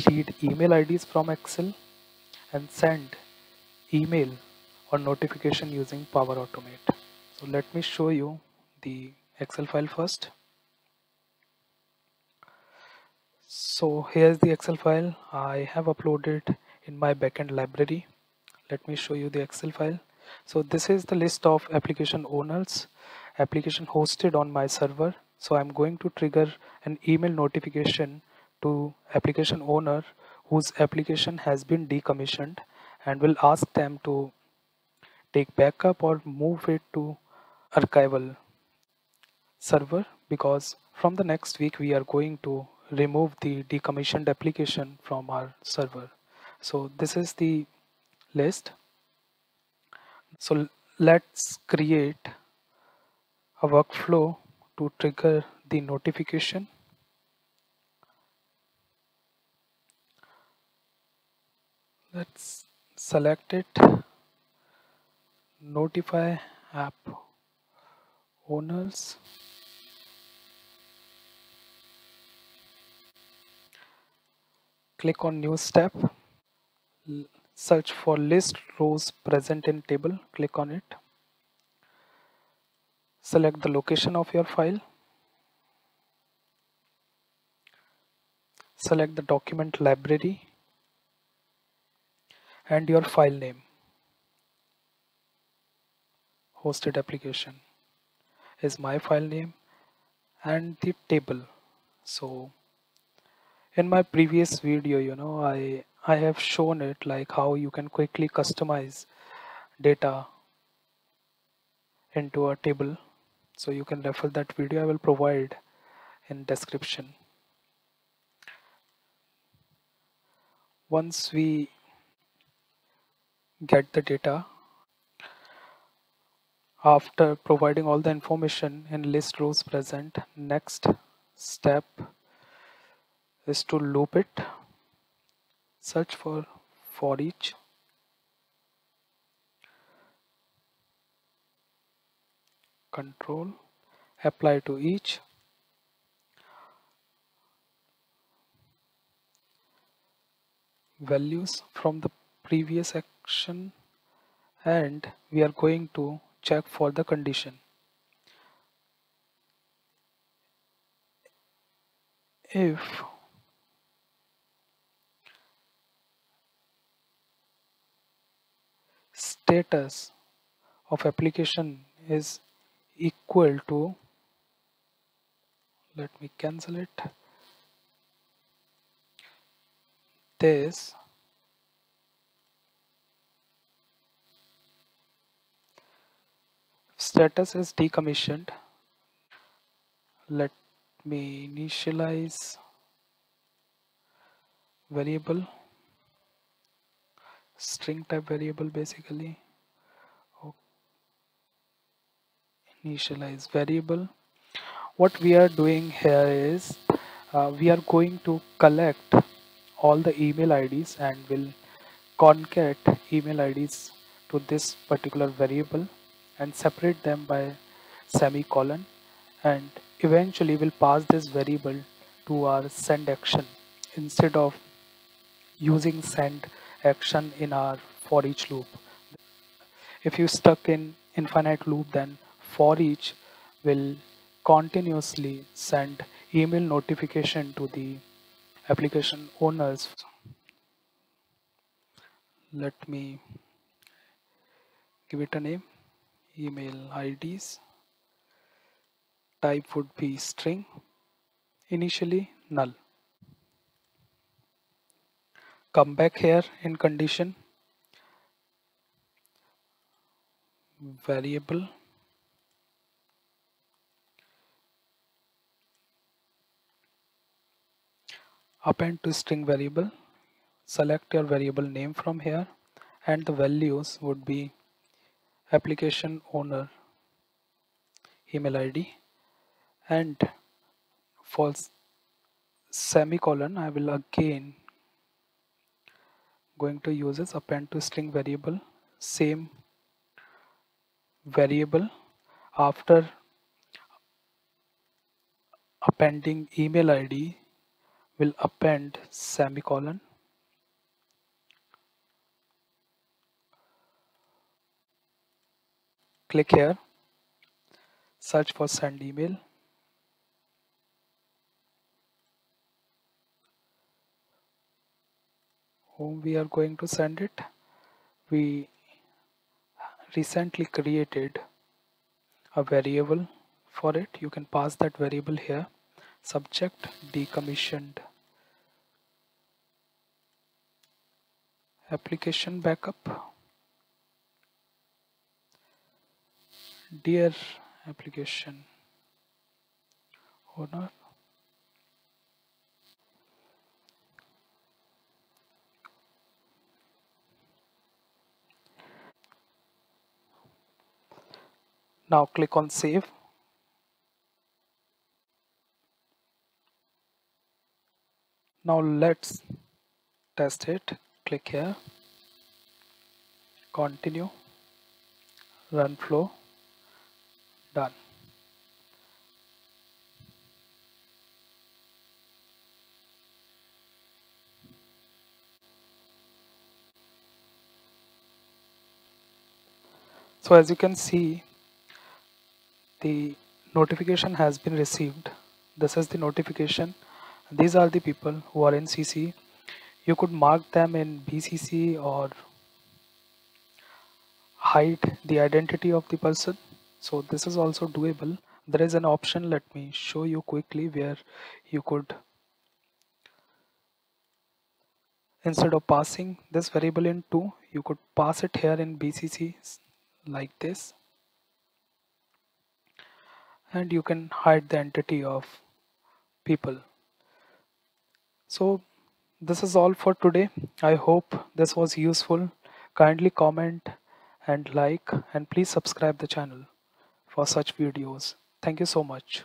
read email IDs from Excel and send email or notification using Power Automate. So let me show you the Excel file first. So here's the Excel file I have uploaded in my backend library. Let me show you the Excel file. So this is the list of application owners, application hosted on my server. So I'm going to trigger an email notification to application owner whose application has been decommissioned and will ask them to take backup or move it to archival server, because from the next week we are going to remove the decommissioned application from our server. So this is the list. So let's create a workflow to trigger the notification. Let's select it, notify app owners. Click on new step, search for list rows present in table, click on it. Select the location of your file. Select the document library and your file name. Hosted application is my file name and the table. So in my previous video, I have shown it like how you can quickly customize data into a table. So you can refer that video. I will provide in description. Once we get the data, after providing all the information in list rows present, next step is to loop it. Search for each. Control, apply to each. Values from the previous action, and we are going to check for the condition. If status of application is equal to, let me cancel it, this, status is decommissioned. Let me initialize variable, string type variable basically. Initialize variable. What we are doing here is we are going to collect all the email IDs and will concat email IDs to this particular variable and separate them by semicolon, and eventually we'll pass this variable to our send action instead of using send action in our for each loop. If you stuck in infinite loop, then for each will continuously send email notification to the application owners. Let me give it a name, email IDs. Type would be string, initially null. Come back here in condition, variable, append to string variable. Select your variable name from here, and the values would be application owner email ID, and for semicolon I will again going to use this append to string variable, same variable. After appending email ID, will append semicolon. Click here, search for send email. Whom we are going to send it? We recently created a variable for it. You can pass that variable here. Subject decommissioned application backup. Dear application owner, now click on save. Now let's test it. Click here, continue, run flow, done. So as you can see, the notification has been received. This is the notification. These are the people who are in CC. You could mark them in BCC or hide the identity of the person. So this is also doable. There is an option, let me show you quickly, where you could, instead of passing this variable in 2, you could pass it here in BCC like this, and you can hide the entity of people. So this is all for today. I hope this was useful. Kindly comment and like, and please subscribe the channel for such videos. Thank you so much.